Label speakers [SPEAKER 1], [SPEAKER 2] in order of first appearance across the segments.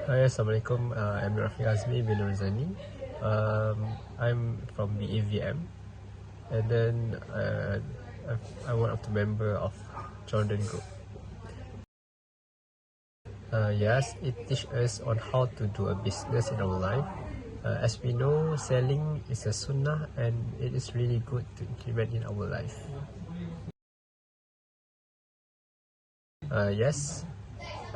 [SPEAKER 1] Hi, Assalamualaikum. I'm Rafiq Azmi bin Rizani. I'm from the AVM, and then I'm one of the member of Jordan Group. Yes, it teaches us on how to do a business in our life. As we know, selling is a sunnah, and it is really good to implement in our life. Yes,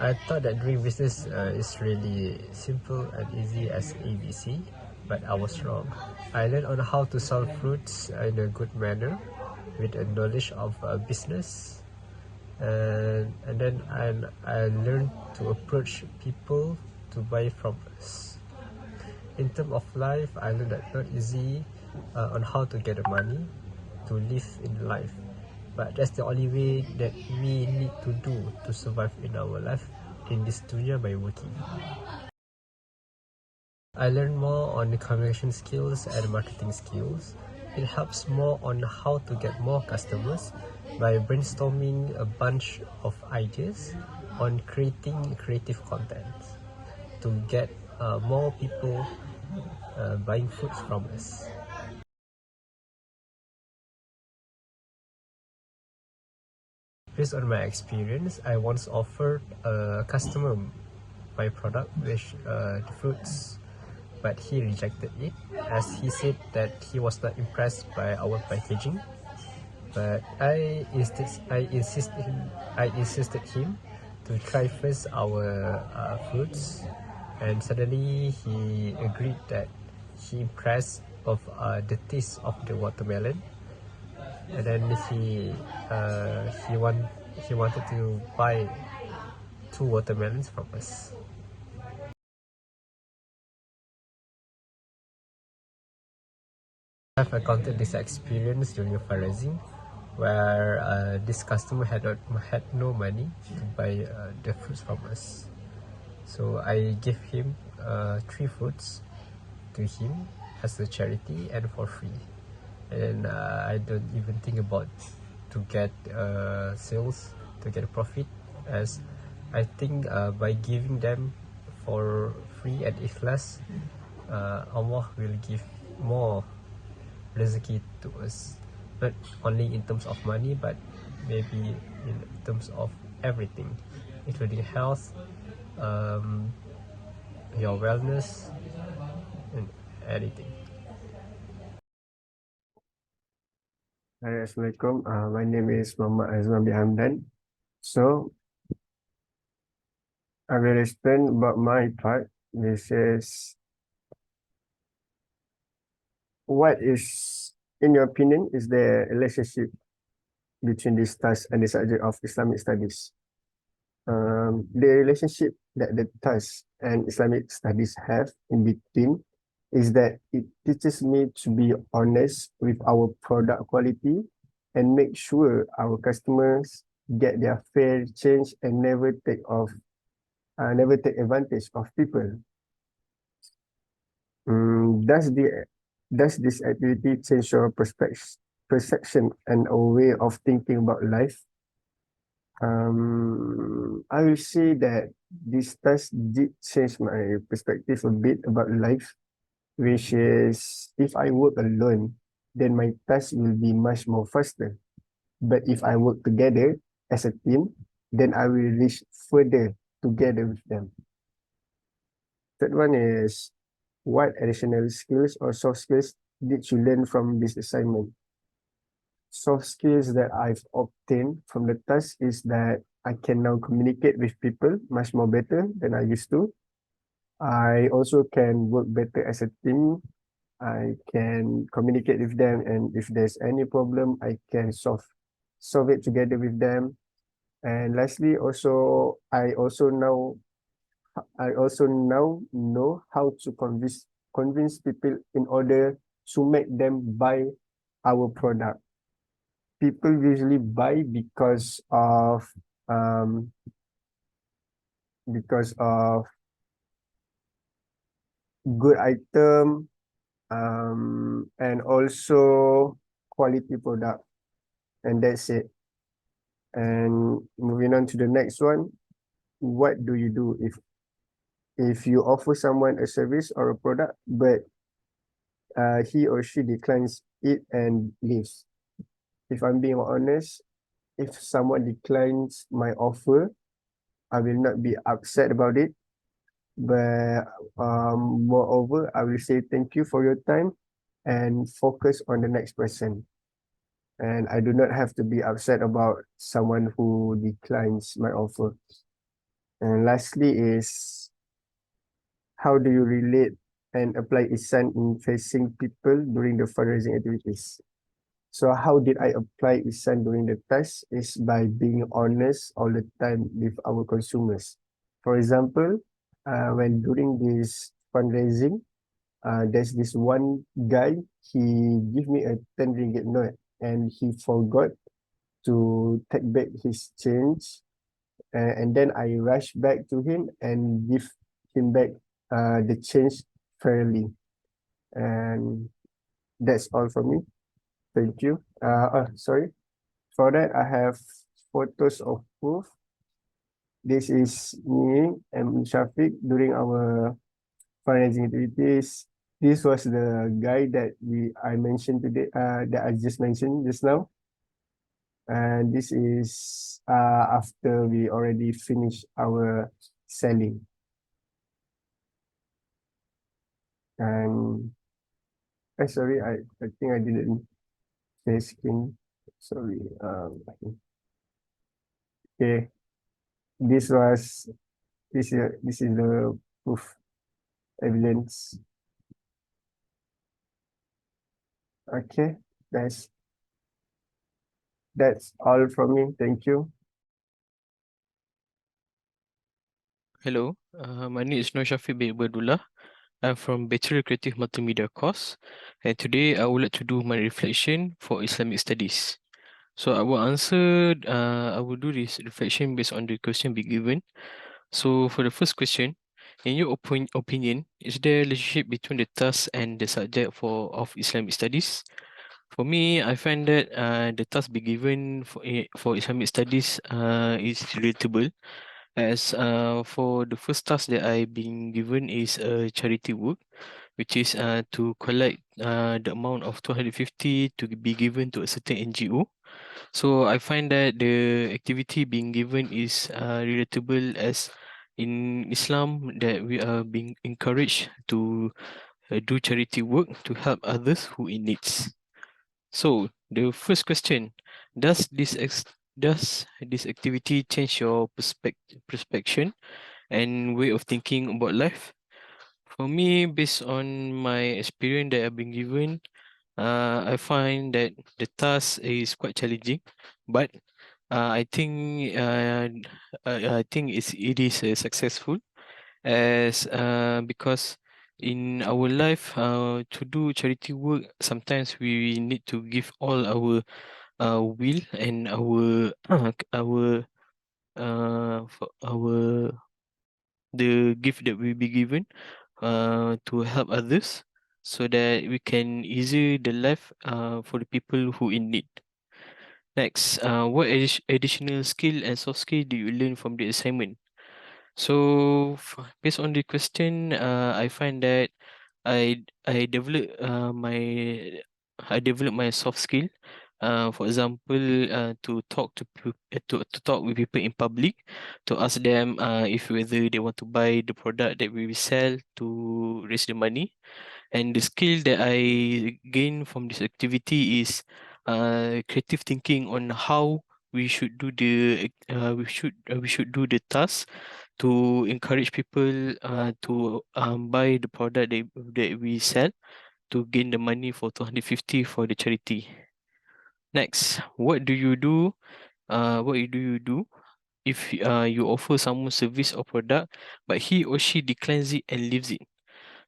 [SPEAKER 1] I thought that doing business is really simple and easy as ABC, but I was wrong. I learned on how to sell fruits in a good manner with a knowledge of business, and then I learned to approach people to buy from us. In terms of life, I learned that not easy on how to get the money to live in life, but that's the only way that we need to do to survive in our life in this dunya by working. I learned more on the communication skills and marketing skills. It helps more on how to get more customers by brainstorming a bunch of ideas on creating creative content to get more people buying foods from us. Based on my experience, I once offered a customer my product, which the fruits, but he rejected it as he said that he was not impressed by our packaging. But I insisted him to try first our fruits, and suddenly he agreed that he impressed of the taste of the watermelon, and then he wanted to buy 2 watermelons from us. I've encountered this experience during fundraising where this customer had no money to buy the fruits from us. So I gave him 3 fruits to him as a charity and for free. And I don't even think about to get sales, to get a profit, as I think by giving them for free and ikhlas, Allah will give more rezeki to us, not only in terms of money but maybe in terms of everything, including health, your wellness, and anything.
[SPEAKER 2] Hi, Assalamualaikum. My name is Muhammad Azman bin Hamdan. So, I will explain about my part. This is what is, in your opinion, is the relationship between this task and the subject of Islamic studies. The relationship that the task and Islamic studies have in between is that it teaches me to be honest with our product quality and make sure our customers get their fair change and never take advantage of people. Does this activity change your perception and a way of thinking about life? I will say that this task did change my perspective a bit about life, which is if I work alone, then my task will be much more faster. But if I work together as a team, then I will reach further together with them. Third one is, what additional skills or soft skills did you learn from this assignment? Soft skills that I've obtained from the task is that I can now communicate with people much more better than I used to. I also can work better as a team. I can communicate with them, and if there's any problem, I can solve it together with them. And lastly, I also now know how to convince people in order to make them buy our product. People usually buy um because of good item and also quality product, and that's it. And moving on to the next one, what do you do if you offer someone a service or a product, but he or she declines it and leaves. If I'm being honest, if someone declines my offer, I will not be upset about it. But moreover, I will say thank you for your time and focus on the next person. And I do not have to be upset about someone who declines my offer. And lastly is, how do you relate and apply Isan in facing people during the fundraising activities? So how did I apply Isan during the test is by being honest all the time with our consumers. For example, when during this fundraising, there's this one guy, he give me a 10 ringgit note and he forgot to take back his change. And then I rush back to him and give him back the change fairly. And that's all from me. Thank you. Sorry. For that, I have photos of proof. This is me and Shafiq during our fundraising activities. This was the guy that I mentioned today, that I just mentioned just now. And this is after we already finished our selling. And sorry, I think I didn't share screen. Sorry. Okay. This was this is the proof evidence. Okay, that's all from me. Thank you.
[SPEAKER 3] Hello, my name is Nur Shafiq bin Ibadullah. I'm from Bachelor Creative Multimedia course, and today I would like to do my reflection for Islamic Studies. So I will answer, I will do this reflection based on the question be given. So for the first question, in your opinion, is there a relationship between the task and the subject of Islamic Studies? For me, I find that the task be given for Islamic Studies is relatable, as for the first task that I've been given is a charity work, which is to collect the amount of 250 to be given to a certain NGO. So I find that the activity being given is relatable, as in Islam that we are being encouraged to do charity work to help others who in needs. So the first question, does does this activity change your perspective and way of thinking about life? For me, based on my experience that I've been given, I find that the task is quite challenging, but I think it is successful, as because in our life, to do charity work, sometimes we need to give all our will and our our the gift that we be given to help others, so that we can easy the life for the people who in need. Next, what additional skill and soft skill do you learn from the assignment? So based on the question, I find that I develop I develop my soft skill. For example, to talk to talk with people in public, to ask them if whether they want to buy the product that we will sell to raise the money. And the skill that I gain from this activity is creative thinking on how we should do we should do the task to encourage people to buy the product that we sell to gain the money for 250 for the charity. Next, what do you do if you offer someone service or product but he or she declines it and leaves it?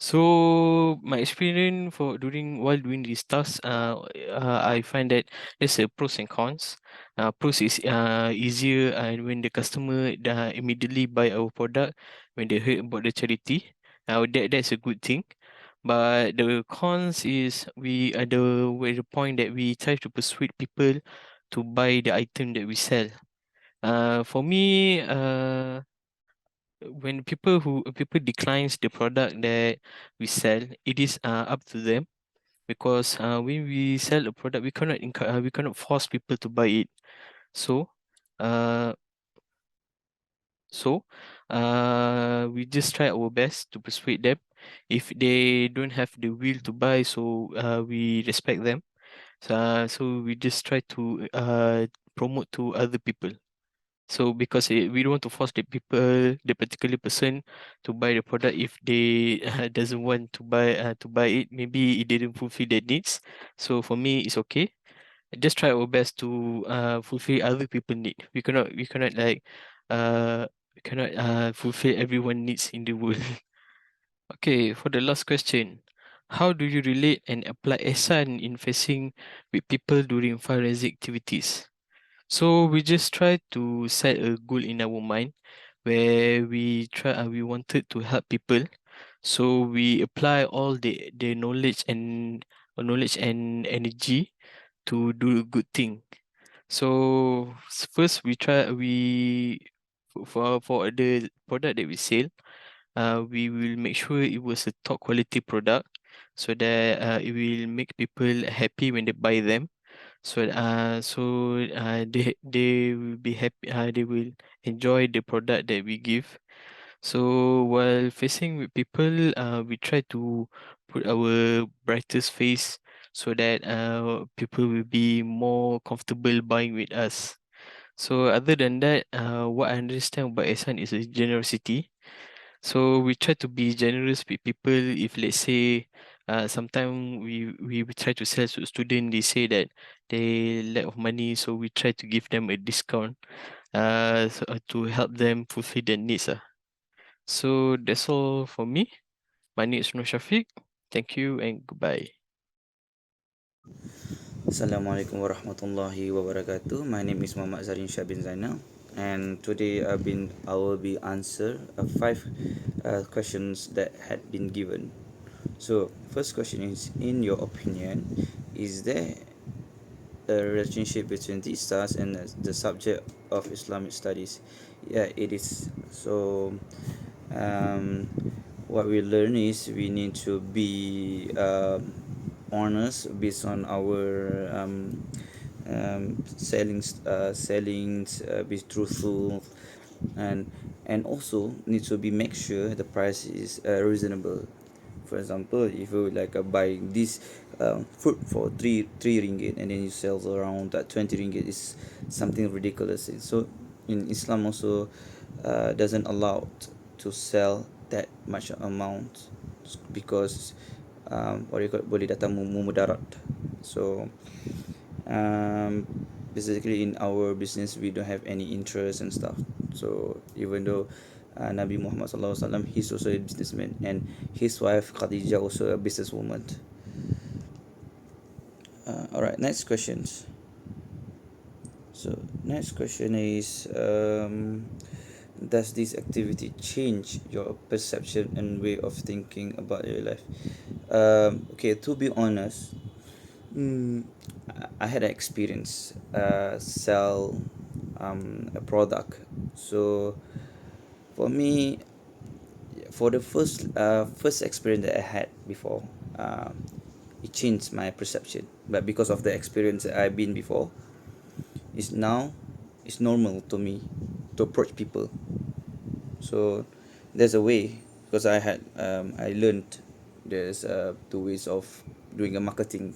[SPEAKER 3] So my experience for during while doing this task, I find that there's a pros and cons. Pros is easier when the customer immediately buy our product when they heard about the charity. That's a good thing. But the cons is we are the point that we try to persuade people to buy the item that we sell. For me, when people declines the product that we sell, it is up to them, because when we sell a product, we cannot force people to buy it. So uh so we just try our best to persuade them. If they don't have the will to buy, so we respect them. So we just try to promote to other people. So because we don't want to force the particular person to buy the product if they doesn't want to buy it. Maybe it didn't fulfill their needs. So for me, it's okay. Just try our best to fulfill other people need. We cannot like we cannot fulfill everyone needs in the world. Okay, for the last question, how do you relate and apply ihsan in facing with people during fundraising activities? So we just try to set a goal in our mind where we wanted to help people. So we apply all the knowledge and energy to do a good thing. So first for the product that we sell, we will make sure it was a top quality product, so that it will make people happy when they buy them. They will be happy. They will enjoy the product that we give. So while facing with people, we try to put our brightest face, so that people will be more comfortable buying with us. So other than that, what I understand about Ihsan is a generosity. So we try to be generous with people. If let's say, sometimes we try to sell to student, they say that they lack of money, so we try to give them a discount, to help them fulfill their needs. So that's all for me. My name is Nur Shafiq. Thank you and goodbye.
[SPEAKER 4] Assalamualaikum warahmatullahi wabarakatuh. My name is Muhammad Zarin Shah bin Zainal, and today I will be answer five questions that had been given. So first question is, in your opinion, is there a relationship between these stars and the subject of Islamic studies? Yeah, it is. So um, what we learn is we need to be honest based on our sellings, be truthful, and also need to be make sure the price is reasonable. For example, if you like buy this fruit for three ringgit, and then you sell around that 20 ringgit, is something ridiculous. So in Islam also doesn't allow to sell that much amount, because what do you call it, boleh datang mudarat. So um, basically in our business we don't have any interest and stuff. So even though Nabi Muhammad sallallahu alaihi wasallam, he's also a businessman, and his wife Khadijah also a businesswoman. All right, next questions. So next question is, does this activity change your perception and way of thinking about your life? Okay, to be honest, I had an experience sell a product. So for me, for the first experience that I had before, it changed my perception. But because of the experience that I've been before, is now it's normal to me to approach people. So there's a way, because I learned there's two ways of doing a marketing.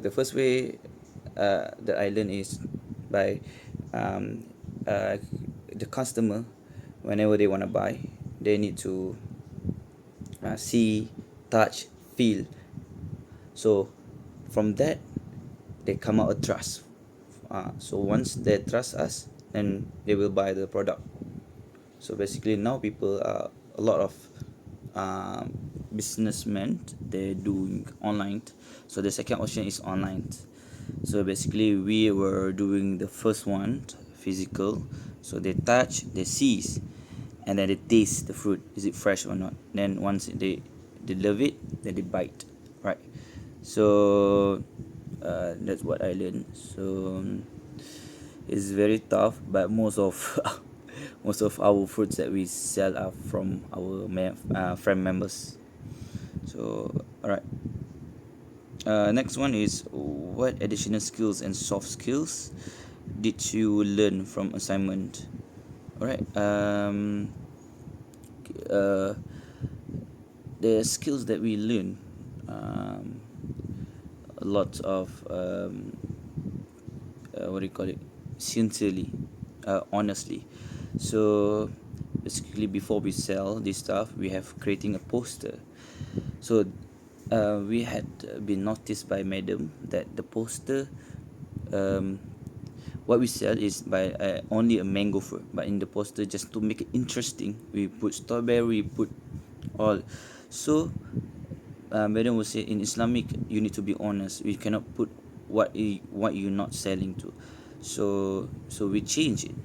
[SPEAKER 4] The first way that I learned is by um, uh, the customer, whenever they want to buy, they need to see, touch, feel. So from that, they come out a trust. So once they trust us, then they will buy the product. So basically now people are a lot of um, businessmen, they're doing online. So the second option is online. So basically we were doing the first one, physical. So they touch, they seize, and then they taste the fruit, is it fresh or not. Then once they love it, then they bite, right? So that's what I learned. So it's very tough, but most of most of our fruits that we sell are from our friend members. So alright. Next one is, what additional skills and soft skills did you learn from assignment? Alright. Uh, the skills that we learn, a lot of what do you call it? Sincerely, honestly. So basically, before we sell this stuff, we have creating a poster. So we had been noticed by madam that the poster, um, what we sell is by only a mango fruit, but in the poster, just to make it interesting, we put strawberry, put all. So madam will say, in Islamic you need to be honest, we cannot put what you're not selling to. So we change it,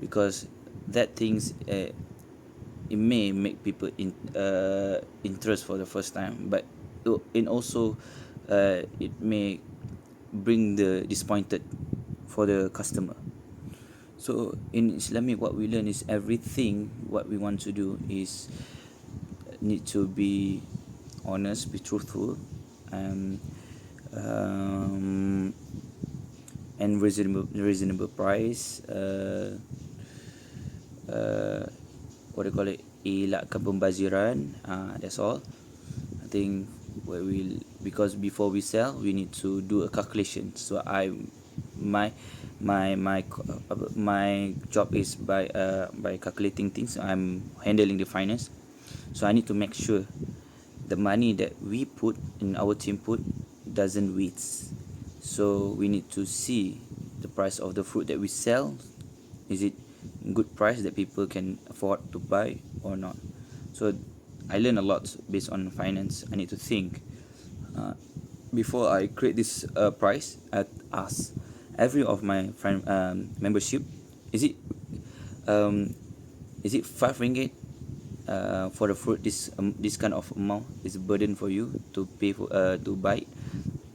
[SPEAKER 4] because that things, it may make people interest for the first time, but and also it may bring the disappointed for the customer. So in Islamic, what we learn is, everything what we want to do is need to be honest, be truthful, and um, and reasonable price. What do you call it? Elakkan pembaziran. That's all. I think what we, because before we sell, we need to do a calculation. So my my job is by calculating things. I'm handling the finance, so I need to make sure the money that we put in our team put doesn't waste. So we need to see the price of the fruit that we sell. Is it good price that people can afford to buy or not? So I learn a lot based on finance. I need to think, before I create this price. I ask every of my friend membership, is it um, is it ringgit for the fruit? This kind of amount is a burden for you to pay for, to buy it.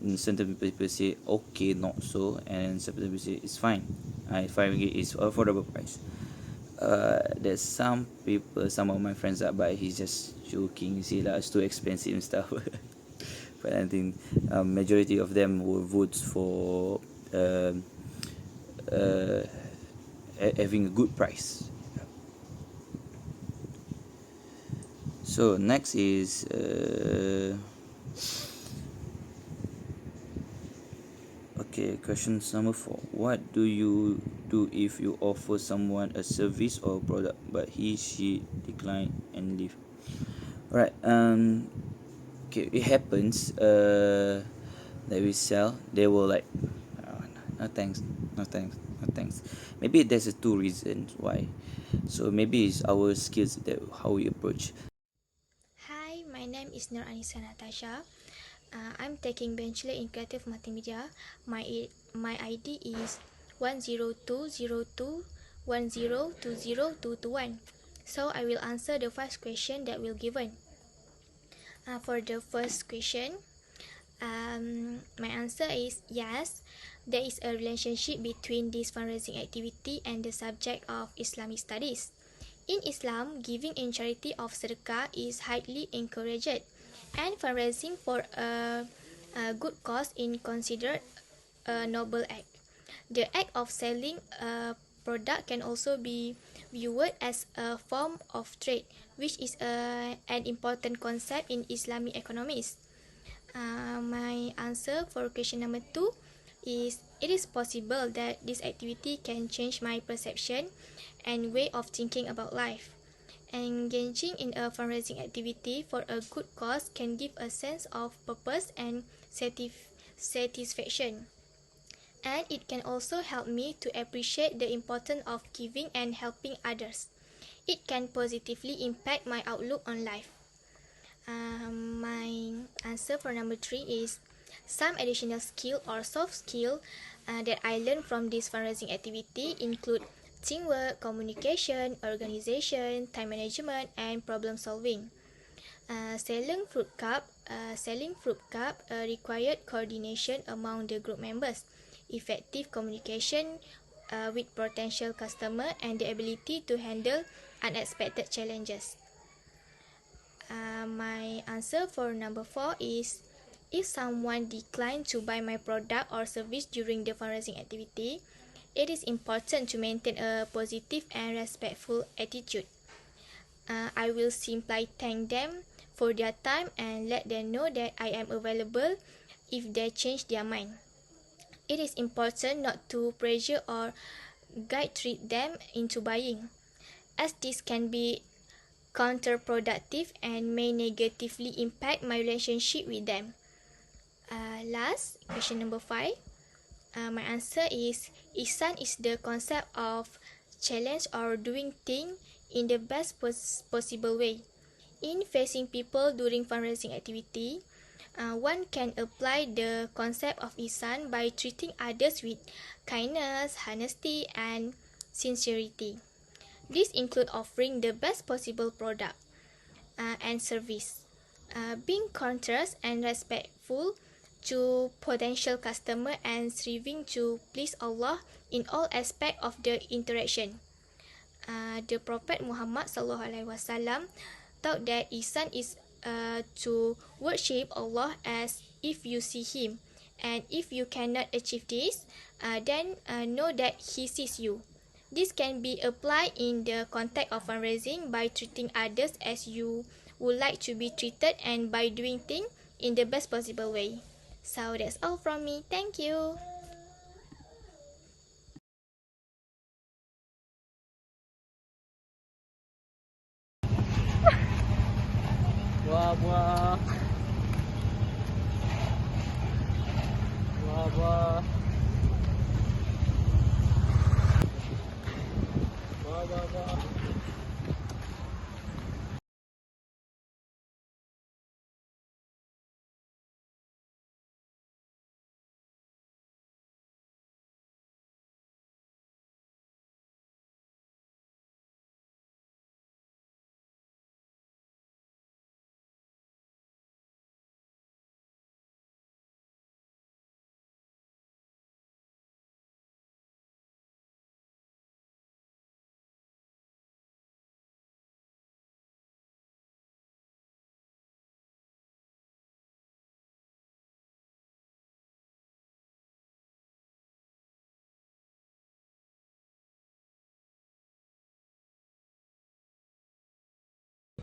[SPEAKER 4] And certain people say okay, not so, and some people say it's fine. ringgit is affordable price. There's some people, some of my friends that buy, he's just joking, see lah, it's too expensive and stuff. But I think majority of them will vote for uh, having a good price. So next is okay, question number 4. What do you do if you offer someone a service or product but she decline and leave? Alright, okay, it happens that we sell, they will like, "Oh, no thanks, no thanks, no thanks." Maybe there's two reasons why. So maybe it's our skills, that how we approach.
[SPEAKER 5] Hi, my name is Nur Anissa Natasha. I'm taking Bachelor in Creative Multimedia. My ID is 1020210202221. So I will answer the first question that will given. For the first question, my answer is yes. There is a relationship between this fundraising activity and the subject of Islamic studies. In Islam, giving in charity of sedekah is highly encouraged, and fundraising for a good cause is considered a noble act. The act of selling a product can also be viewed as a form of trade, which is an important concept in Islamic economies. My answer for question number 2 is, it is possible that this activity can change my perception and way of thinking about life. Engaging in a fundraising activity for a good cause can give a sense of purpose and satisfaction. And it can also help me to appreciate the importance of giving and helping others. It can positively impact my outlook on life. My answer for number 3 is, some additional skill or soft skill that I learned from this fundraising activity include teamwork, communication, organization, time management, and problem solving. Selling fruit cup required coordination among the group members, effective communication with potential customer and the ability to handle unexpected challenges. My answer for number 4 is, if someone declined to buy my product or service during the fundraising activity, it is important to maintain a positive and respectful attitude. I will simply thank them for their time and let them know that I am available if they change their mind. It is important not to pressure or guilt-trip them into buying, as this can be counterproductive and may negatively impact my relationship with them. Last, question number 5. My answer is, Ihsan is the concept of challenge or doing things in the best possible way. In facing people during fundraising activity, one can apply the concept of ihsan by treating others with kindness, honesty, and sincerity. This includes offering the best possible product and service, being courteous and respectful to potential customer, and striving to please Allah in all aspects of the interaction. The Prophet Muhammad SAW taught that ihsan is to worship Allah as if you see Him, and if you cannot achieve this, then know that He sees you. This can be applied in the context of fundraising by treating others as you would like to be treated and by doing things in the best possible way. So that's all from me. Thank you.
[SPEAKER 3] Wah, wah.